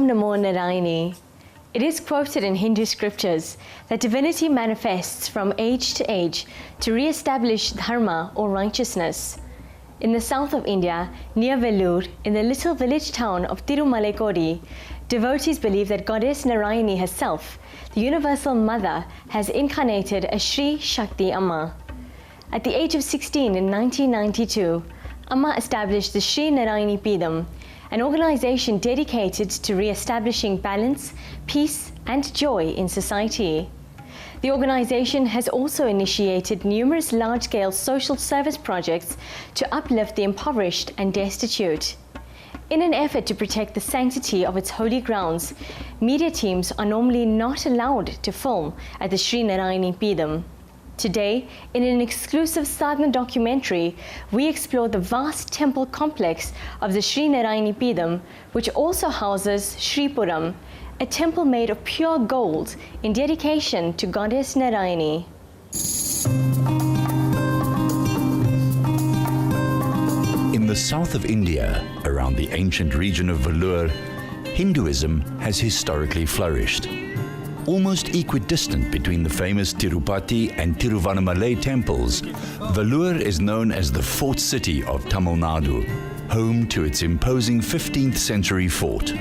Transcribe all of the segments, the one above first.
Om Namo Narayani. It is quoted in Hindu scriptures that divinity manifests from age to age to re-establish dharma or righteousness. In the south of India, near Vellore, in the little village town of Tirumalai, devotees believe that Goddess Narayani herself, the universal mother, has incarnated as Sri Shakti Amma. At the age of 16 in 1992, Amma established the Sri Narayani Peedam, an organization dedicated to re-establishing balance, peace and joy in society. The organization has also initiated numerous large-scale social service projects to uplift the impoverished and destitute. In an effort to protect the sanctity of its holy grounds, media teams are normally not allowed to film at the Sri Narayani Peedam. Today, in an exclusive Sadhana documentary, we explore the vast temple complex of the Sri Narayani Peedam, which also houses Sripuram, a temple made of pure gold in dedication to Goddess Narayani. In the south of India, around the ancient region of Valour, Hinduism has historically flourished. Almost equidistant between the famous Tirupati and Tiruvannamalai temples, Vellore is known as the fort city of Tamil Nadu, home to its imposing 15th century fort.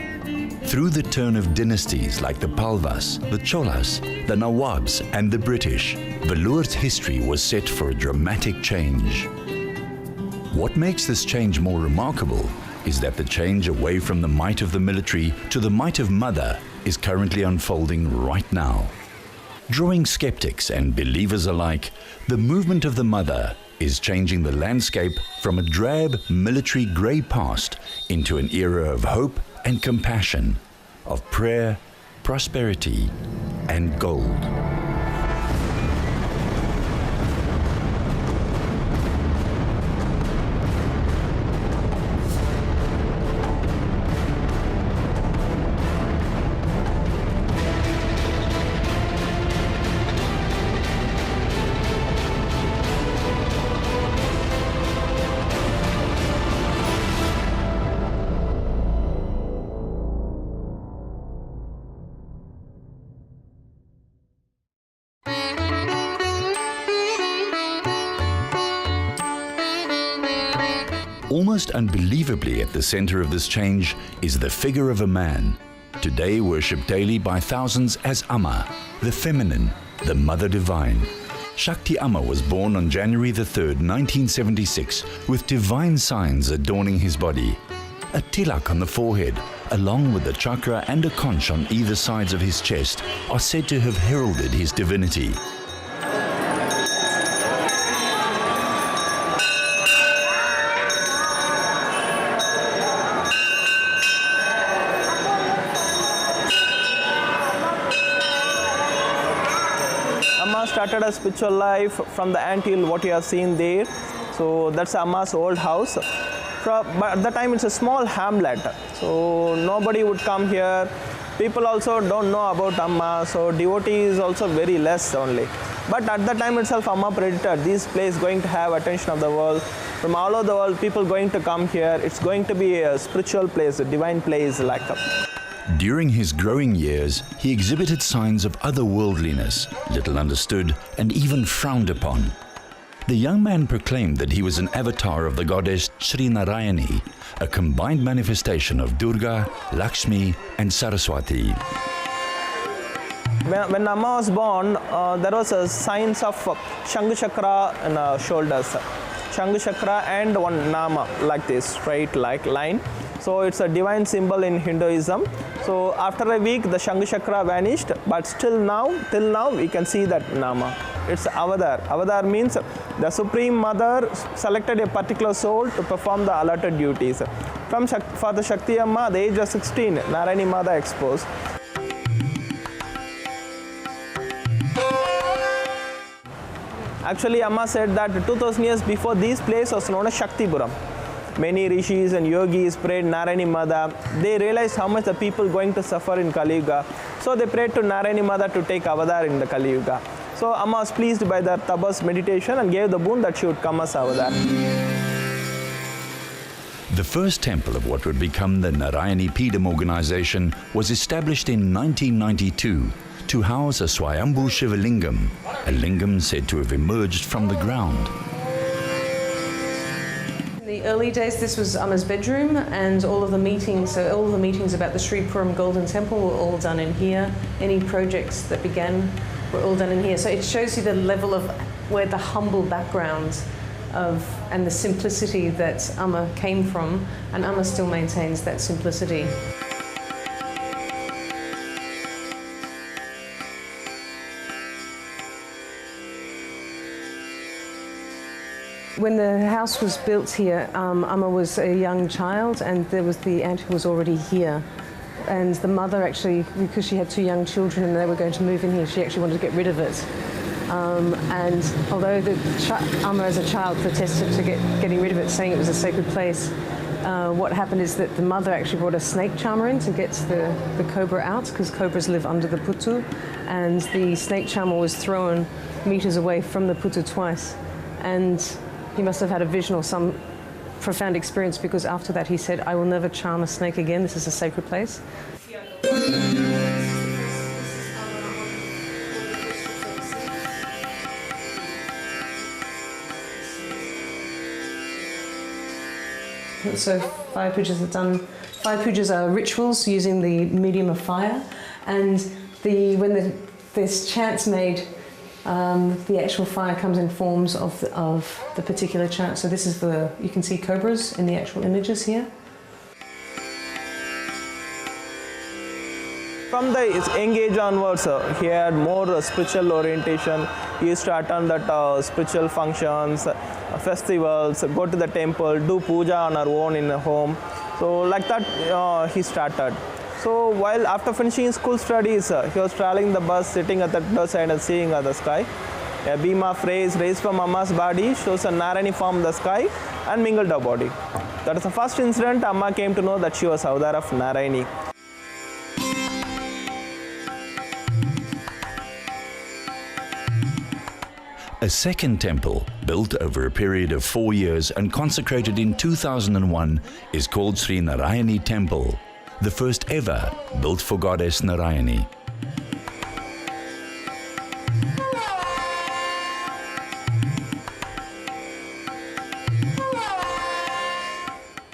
Through the turn of dynasties like the Palvas, the Cholas, the Nawabs and the British, Vellore's history was set for a dramatic change. What makes this change more remarkable is that the change away from the might of the military to the might of mother is currently unfolding right now. Drawing skeptics and believers alike, the movement of the mother is changing the landscape from a drab military grey past into an era of hope and compassion, of prayer, prosperity and gold. Almost unbelievably at the center of this change is the figure of a man, today worshipped daily by thousands as Amma, the feminine, the mother divine. Shakti Amma was born on January the 3rd, 1976, with divine signs adorning his body. A tilak on the forehead, along with the chakra and a conch on either sides of his chest, are said to have heralded his divinity. Amma started a spiritual life from the anthill, what you have seen there. So that's Amma's old house. But at the time it's a small hamlet, so nobody would come here. People also don't know about Amma, so devotee is also very less only. But at the time itself, Amma predicted this place going to have attention of the world. From all over the world, people going to come here. It's going to be a spiritual place, a divine place like that. During his growing years, he exhibited signs of otherworldliness, little understood and even frowned upon. The young man proclaimed that he was an avatar of the goddess Sri Narayani, a combined manifestation of Durga, Lakshmi and Saraswati. When Amma was born, there was a signs of Shanga Chakra in her shoulders. Shanga Chakra and one Nama, like this, straight like line. So it's a divine symbol in Hinduism. So after a week, the Shanga Chakra vanished, but till now, we can see that Nama. It's Avatar. Avatar means the Supreme Mother selected a particular soul to perform the allotted duties. For the Shakti Amma, at the age of 16, Narayani Mother exposed. Actually, Amma said that 2000 years before, this place was known as Shaktipuram. Many rishis and yogis prayed Narayani Mother. They realized how much the people going to suffer in Kali Yuga. So they prayed to Narayani Mother to take avatar in the Kali Yuga. So Amma was pleased by their tapas meditation and gave the boon that she would come as avatar. The first temple of what would become the Narayani Peedam organization was established in 1992 to house a Swayambhu Shivalingam, a lingam said to have emerged from the ground. In the early days, this was Amma's bedroom, and all of the meetings about the Sri Puram Golden Temple were all done in here. Any projects that began were all done in here. So it shows you the level of where the humble background and the simplicity that Amma came from, and Amma still maintains that simplicity. When the house was built here, Amma was a young child, and there was the aunt who was already here. And the mother actually, because she had two young children and they were going to move in here, she actually wanted to get rid of it. And although Amma as a child protested to getting rid of it, saying it was a sacred place, what happened is that the mother actually brought a snake charmer in to get the cobra out, because cobras live under the putu, and the snake charmer was thrown meters away from the putu twice. And he must have had a vision or some profound experience, because after that he said, "I will never charm a snake again, this is a sacred place." So 5 pujas are done. 5 pujas are rituals using the medium of fire, and when there's chants made, the actual fire comes in forms of the particular chant. So this is you can see cobras in the actual images here. From the young age onwards, he had more spiritual orientation. He used to attend that spiritual functions, festivals, go to the temple, do puja on our own in a home. So like that he started. So while after finishing school studies, he was traveling the bus, sitting at the door side and seeing the sky. A beam of rays raised from Amma's body shows a Narayani form in the sky and mingled her body. That is the first incident Amma came to know that she was Avatar of Narayani. A second temple, built over a period of 4 years and consecrated in 2001, is called Sri Narayani Temple, the first ever built for Goddess Narayani.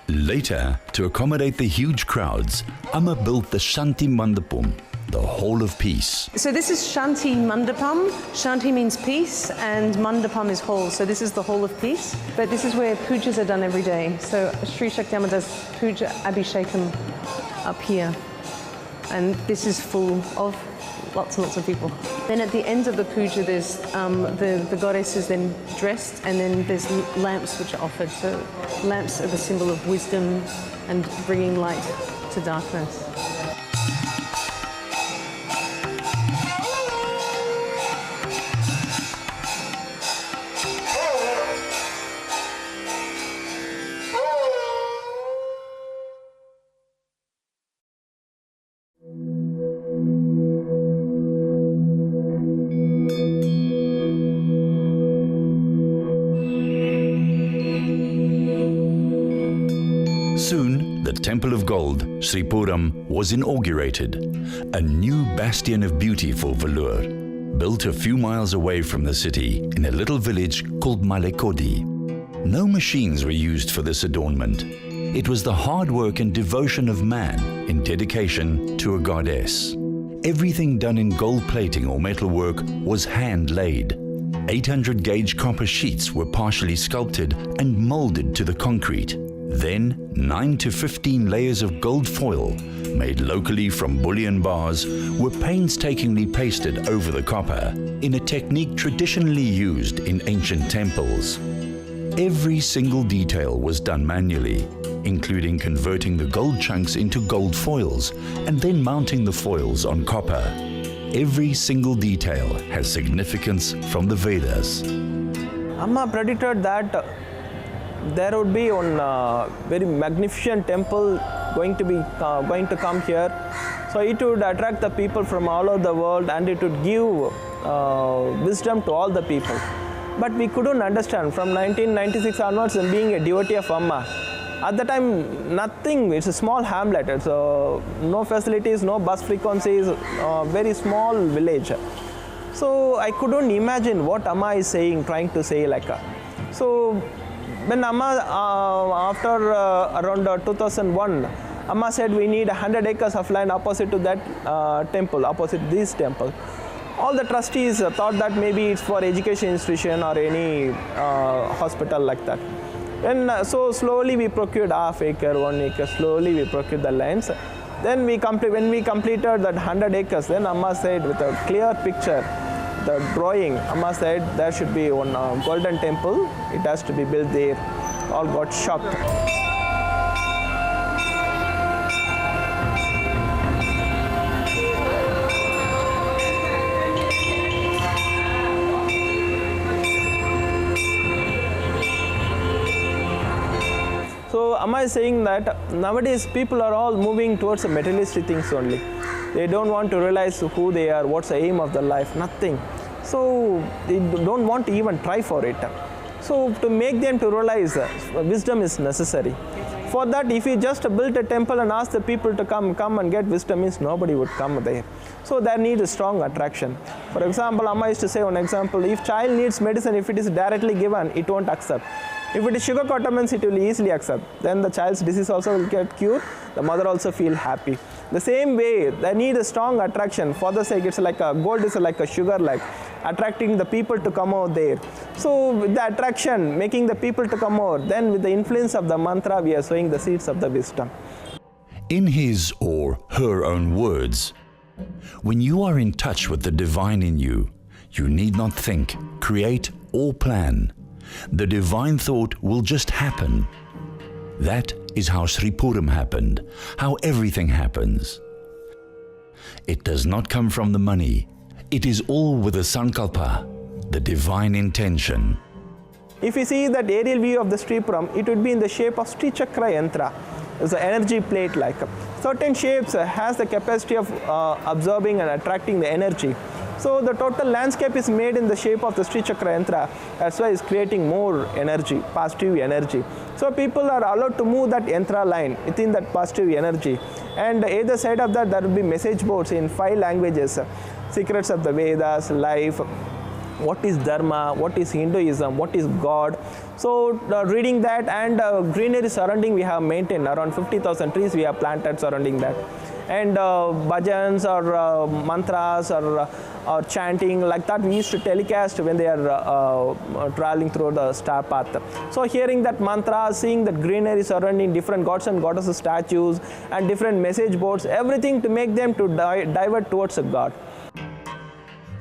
Later, to accommodate the huge crowds, Amma built the Shanti Mandapam, the Hall of Peace. So this is Shanti Mandapam. Shanti means peace, and Mandapam is hall. So this is the Hall of Peace. But this is where pujas are done every day. So Sri Shakti Amma does puja Abhishekam up here. And this is full of lots and lots of people. Then at the end of the puja, there's the goddess is then dressed, and then there's lamps which are offered. So lamps are the symbol of wisdom and bringing light to darkness. Soon, the Temple of Gold, Sri Puram, was inaugurated, a new bastion of beauty for Vellore, built a few miles away from the city in a little village called Malekodi. No machines were used for this adornment. It was the hard work and devotion of man in dedication to a goddess. Everything done in gold plating or metalwork was hand-laid. 800-gauge copper sheets were partially sculpted and molded to the concrete. Then, 9 to 15 layers of gold foil, made locally from bullion bars, were painstakingly pasted over the copper in a technique traditionally used in ancient temples. Every single detail was done manually, including converting the gold chunks into gold foils and then mounting the foils on copper. Every single detail has significance from the Vedas. Amma predicted that there would be one very magnificent temple going to come here. So it would attract the people from all over the world, and it would give wisdom to all the people. But we couldn't understand. From 1996 onwards, and being a devotee of Amma, At the time, nothing, it's a small hamlet, it's no facilities, no bus frequencies, very small village. So I couldn't imagine what Amma is saying, trying to say like. So when Amma, after around 2001, Amma said we need 100 acres of land opposite to that temple, opposite this temple. All the trustees thought that maybe it's for education institution or any hospital like that. And so slowly we procured half acre, 1 acre, slowly we procured the lands. Then when we completed that 100 acres, then Amma said with a clear picture, the drawing, Amma said there should be one golden temple, it has to be built there. All got shocked. So Amma is saying that nowadays people are all moving towards the materialistic things only. They don't want to realize who they are, what's the aim of their life, nothing. So they don't want to even try for it. So to make them to realize wisdom is necessary. For that, if you just build a temple and ask the people to come and get wisdom, means nobody would come there. So there needs a strong attraction. For example, Amma used to say one example, if child needs medicine, if it is directly given, it won't accept. If it is sugar cottaments, it will easily accept. Then the child's disease also will get cured. The mother also feel happy. The same way, they need a strong attraction. For the sake, it's like gold is like a sugar, like attracting the people to come over there. So with the attraction, making the people to come over, then with the influence of the mantra, we are sowing the seeds of the wisdom. In his or her own words, when you are in touch with the divine in you, you need not think, create, or plan. The divine thought will just happen. That is how Sri Peedam happened, how everything happens. It does not come from the money. It is all with the sankalpa, the divine intention. If you see that aerial view of the Sri Peedam, it would be in the shape of Sri Chakra Yantra. It's an energy plate like. Certain shapes has the capacity of absorbing and attracting the energy. So the total landscape is made in the shape of the Sri Chakra Yantra. That's why it's creating more energy, positive energy. So people are allowed to move that Yantra line within that positive energy. And either side of that, there will be message boards in 5 languages. Secrets of the Vedas, life, what is Dharma, what is Hinduism, what is God. So reading that and greenery surrounding we have maintained, around 50,000 trees we have planted surrounding that. And bhajans or mantras or chanting like that we used to telecast when they are traveling through the star path. So hearing that mantra, seeing that greenery surrounding different gods and goddesses statues and different message boards, everything to make them to divert towards a God.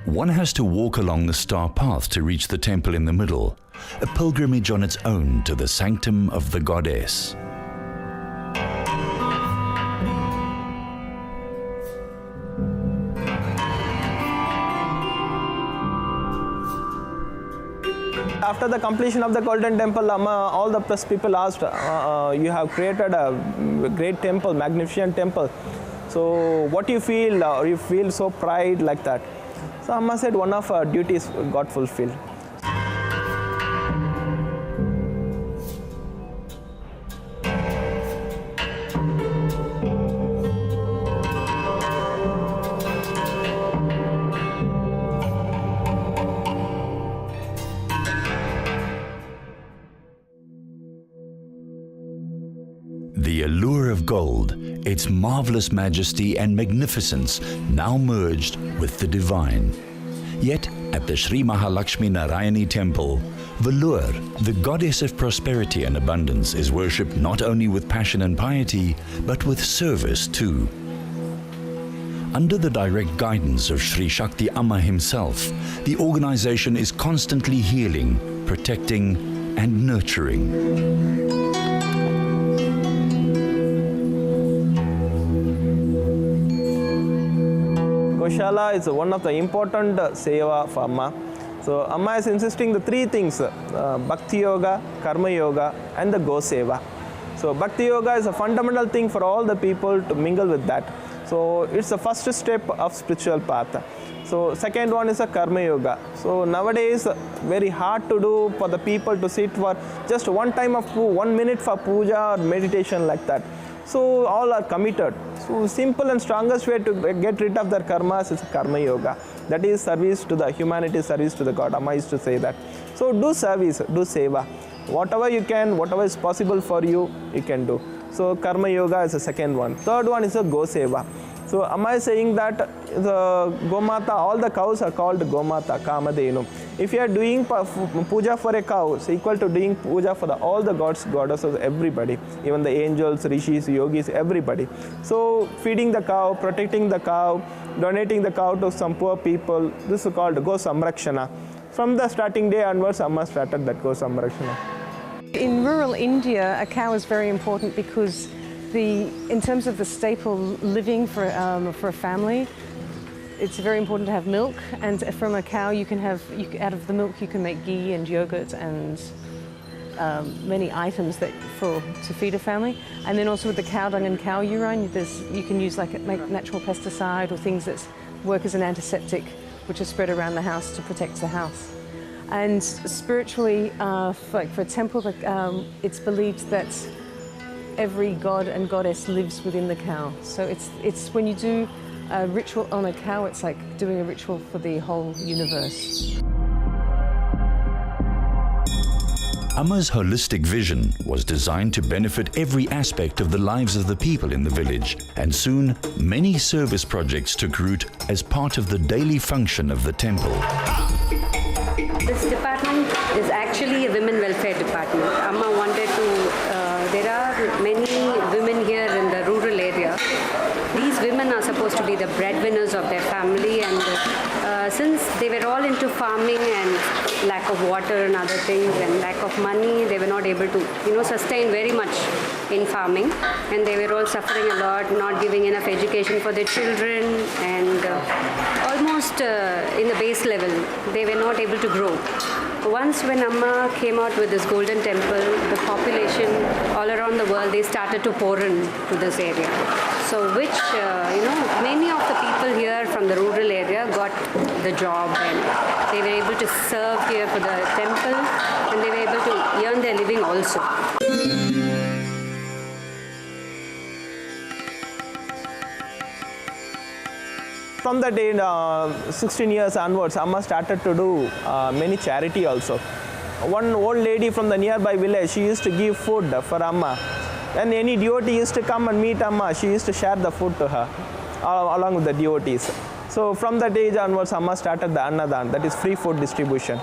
One has to walk along the star path to reach the temple in the middle, a pilgrimage on its own to the sanctum of the goddess. After the completion of the Golden Temple, all the press people asked, you have created a great temple, magnificent temple. So what do you feel? Or you feel so pride like that? So Amma said one of our duties got fulfilled. The allure of gold, its marvelous majesty and magnificence now merged with the divine. Yet, at the Sri Mahalakshmi Narayani temple, Vellore, the goddess of prosperity and abundance, is worshipped not only with passion and piety, but with service too. Under the direct guidance of Sri Shakti Amma himself, the organization is constantly healing, protecting, and nurturing. Goshala is one of the important seva for Amma. So Amma is insisting the 3 things, Bhakti Yoga, Karma Yoga and the Go Seva. So Bhakti Yoga is a fundamental thing for all the people to mingle with that. So it's the first step of spiritual path. So second one is a karma yoga. So nowadays very hard to do for the people to sit for just 1 time of 1 minute for puja or meditation like that. So all are committed. So simple and strongest way to get rid of their karmas is karma yoga. That is service to the humanity, service to the God. Amma used to say that. So do service, do seva. Whatever you can, whatever is possible for you, you can do. So karma yoga is the second one. Third one is a go seva. So Amma is saying that the Gomata, all the cows are called Gomata, Kamadhenu. If you are doing puja for a cow, it's equal to doing puja for all the gods, goddesses, everybody, even the angels, rishis, yogis, everybody. So feeding the cow, protecting the cow, donating the cow to some poor people, this is called Go Samrakshana. From the starting day onwards, Amma started that Go Samrakshana. In rural India, a cow is very important because in terms of the staple living for a family, it's very important to have milk, and from a cow out of the milk you can make ghee and yogurt and many items to feed a family. And then also with the cow dung and cow urine, you can use make natural pesticide or things that work as an antiseptic, which is spread around the house to protect the house. And spiritually, for a temple, it's believed that every god and goddess lives within the cow. So it's when you do a ritual on a cow, it's like doing a ritual for the whole universe. Amma's holistic vision was designed to benefit every aspect of the lives of the people in the village, and soon many service projects took root as part of the daily function of the temple. This department is actually a women welfare department. Amma wanted to, there are many women here in the rural area. These women are supposed to be the breadwinners of their family, and since they were all into farming and lack of water and other things and lack of money, they were not able to, sustain very much in farming, and they were all suffering a lot, not giving enough education for their children, and almost in the base level, they were not able to grow. Once when Amma came out with this golden temple, the population all around the world, they started to pour in to this area. So which, many of the people here from the rural area got the job, and they were able to serve here for the temple, and they were able to earn their living also. From the day 16 years onwards, Amma started to do many charity also. One old lady from the nearby village, she used to give food for Amma. And any devotee used to come and meet Amma, she used to share the food to her along with the devotees. So from that age onwards, Amma started the Annadan, that is free food distribution.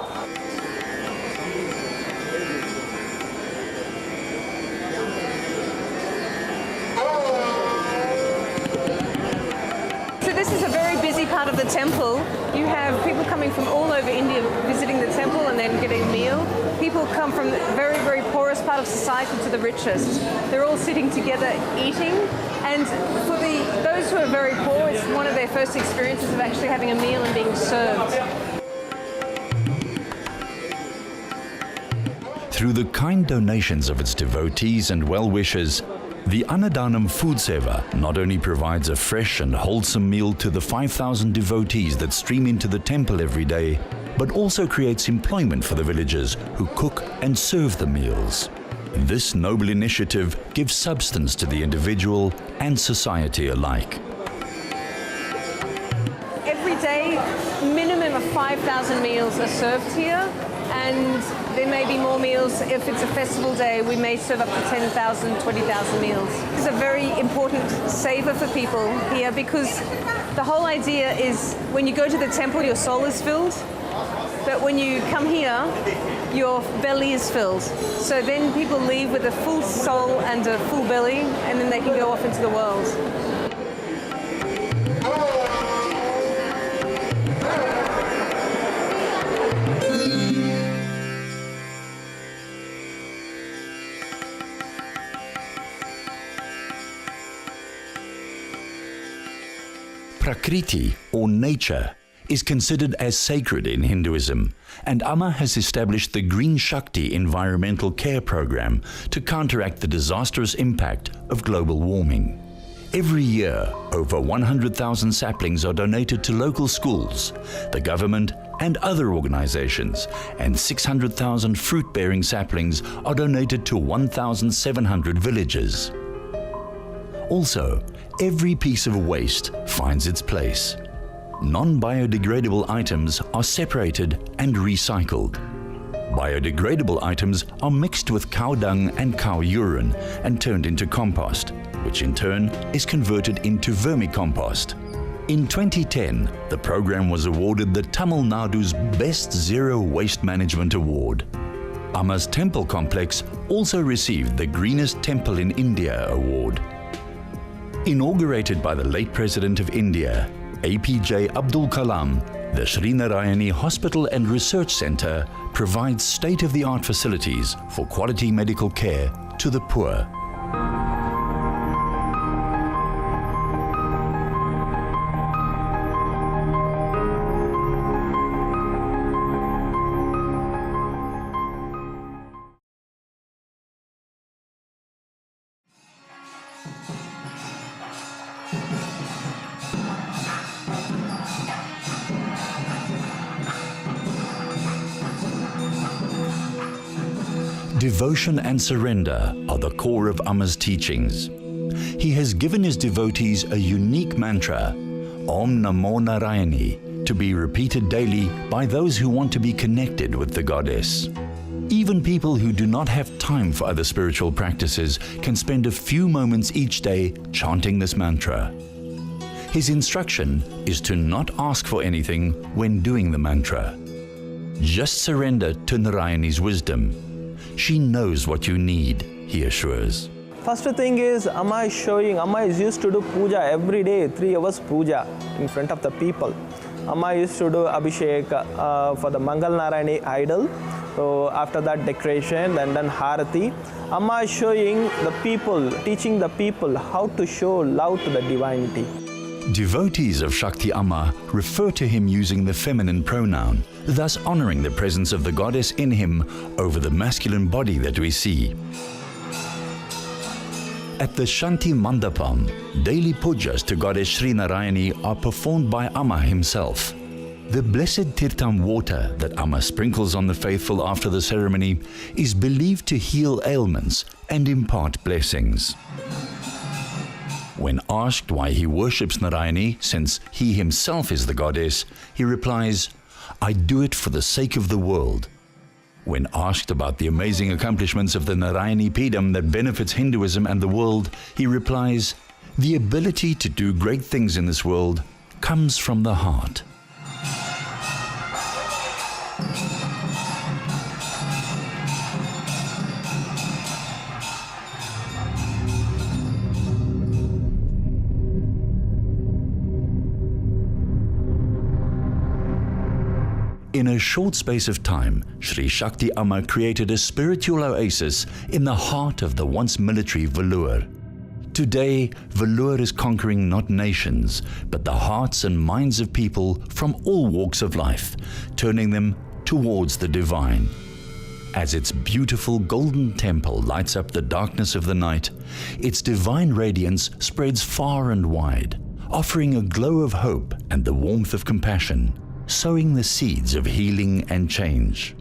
Part of the temple, you have people coming from all over India visiting the temple and then getting a meal. People come from the very, very poorest part of society to the richest. They're all sitting together eating, and for those who are very poor, it's one of their first experiences of actually having a meal and being served. Through the kind donations of its devotees and well-wishers, the Annadanam Food Seva not only provides a fresh and wholesome meal to the 5,000 devotees that stream into the temple every day, but also creates employment for the villagers who cook and serve the meals. This noble initiative gives substance to the individual and society alike. Every day, minimum of 5,000 meals are served here, and there may be more meals. If it's a festival day, we may serve up to 10,000, 20,000 meals. It's a very important saver for people here, because the whole idea is when you go to the temple, your soul is filled, but when you come here, your belly is filled. So then people leave with a full soul and a full belly, and then they can go off into the world. Prakriti, or nature, is considered as sacred in Hinduism, and Amma has established the Green Shakti environmental care program to counteract the disastrous impact of global warming. Every year, over 100,000 saplings are donated to local schools, the government and other organizations, and 600,000 fruit-bearing saplings are donated to 1,700 villages. Also, every piece of waste finds its place. Non-biodegradable items are separated and recycled. Biodegradable items are mixed with cow dung and cow urine and turned into compost, which in turn is converted into vermicompost. In 2010, the program was awarded the Tamil Nadu's Best Zero Waste Management Award. Amma's temple complex also received the Greenest Temple in India award. Inaugurated by the late President of India, APJ Abdul Kalam, the Sri Narayani Hospital and Research Centre provides state-of-the-art facilities for quality medical care to the poor. Devotion and surrender are the core of Amma's teachings. He has given his devotees a unique mantra, Om Namo Narayani, to be repeated daily by those who want to be connected with the goddess. Even people who do not have time for other spiritual practices can spend a few moments each day chanting this mantra. His instruction is to not ask for anything when doing the mantra. Just surrender to Narayani's wisdom. She knows what you need, he assures. First thing is, Amma is used to do puja every day, 3 hours puja in front of the people. Amma used to do Abhishek for the Mangal Narayani idol. So after that decoration and then Harati. Amma is showing the people, teaching the people how to show love to the divinity. Devotees of Shakti Amma refer to him using the feminine pronoun, thus honoring the presence of the goddess in him over the masculine body that we see. At the Shanti Mandapam, daily pujas to goddess Sri Narayani are performed by Amma himself. The blessed tirtham water that Amma sprinkles on the faithful after the ceremony is believed to heal ailments and impart blessings. When asked why he worships Narayani, since he himself is the goddess, he replies, "I do it for the sake of the world." When asked about the amazing accomplishments of the Narayani Peedam that benefits Hinduism and the world, he replies, "The ability to do great things in this world comes from the heart." In a short space of time, Sri Shakti Amma created a spiritual oasis in the heart of the once military Vellore. Today, Valour is conquering not nations, but the hearts and minds of people from all walks of life, turning them towards the divine. As its beautiful golden temple lights up the darkness of the night, its divine radiance spreads far and wide, offering a glow of hope and the warmth of compassion, sowing the seeds of healing and change.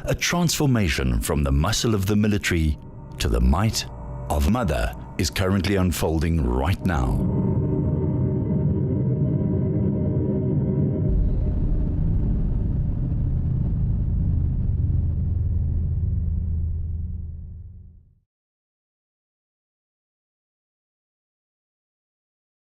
A transformation from the muscle of the military to the might of Mother is currently unfolding right now.